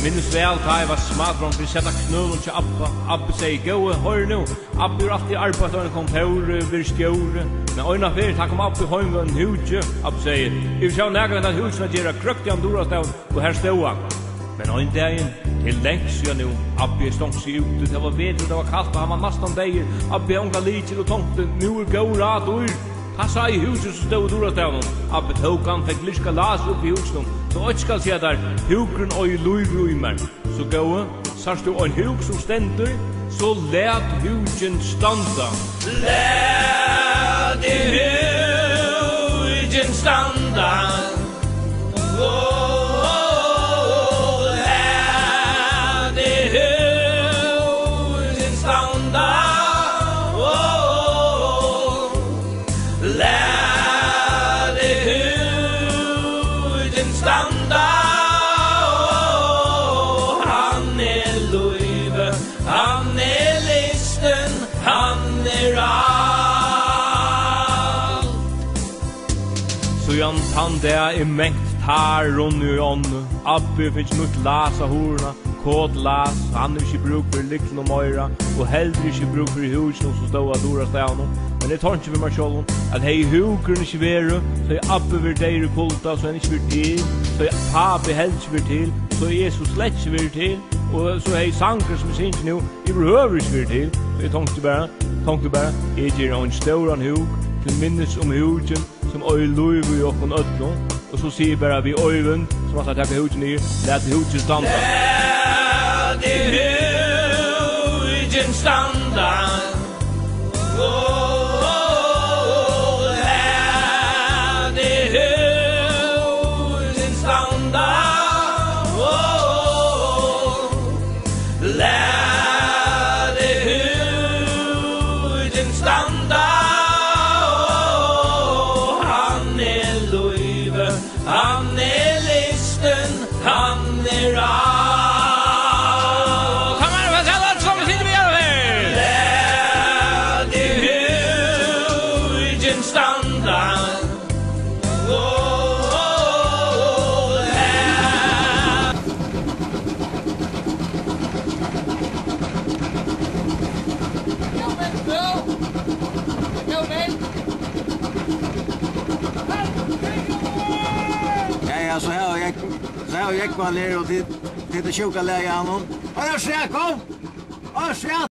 minns väl ta jag var smadron för sätta knullen till Abba säger gå hör nu Abba alltid arbetar en kontor vid skjore men ena för ta kom upp i hem en huje Abba säger vi ska nära den huset att göra krökt om Dorastav och här står han men en dag till längst jag nu Abba stod sig ute det var väder det var kallt och han var nästan där Abba unga lite och tomten nu går rat ur han sa i huset så stod Dorastav Abba tog han fick lyska las upp i huset så jag ska se där hukren och i lujruimer så gå sarst du en huk som ständer så lät huken standa lät huken standa Jan tanda I mängd tar runn ur ånden Abbe finns nutt las av horna Kåt las, han ikke bruk for lykten og møyra Og heller ikke bruk for husen som stod av Dora stavnen Men det tar ikke vi meg selv At hei hukeren ikke være Så Abbe vil deir kulta Så han ikke vil til Så papi heller ikke vil til Så Jesus slett ikke vil til Og så hei sanger som synes nu I behøver ikke vil til Og jeg tenkte bare Jeg gir en ståran huk Til minnes om huken som oi luiv I okkon ödno og så sier bara vi øyvind som har tatt husen I let husen standa let husen standa Så här jag kvar ner och till det sjuka läget han. Och jag ser kom. Och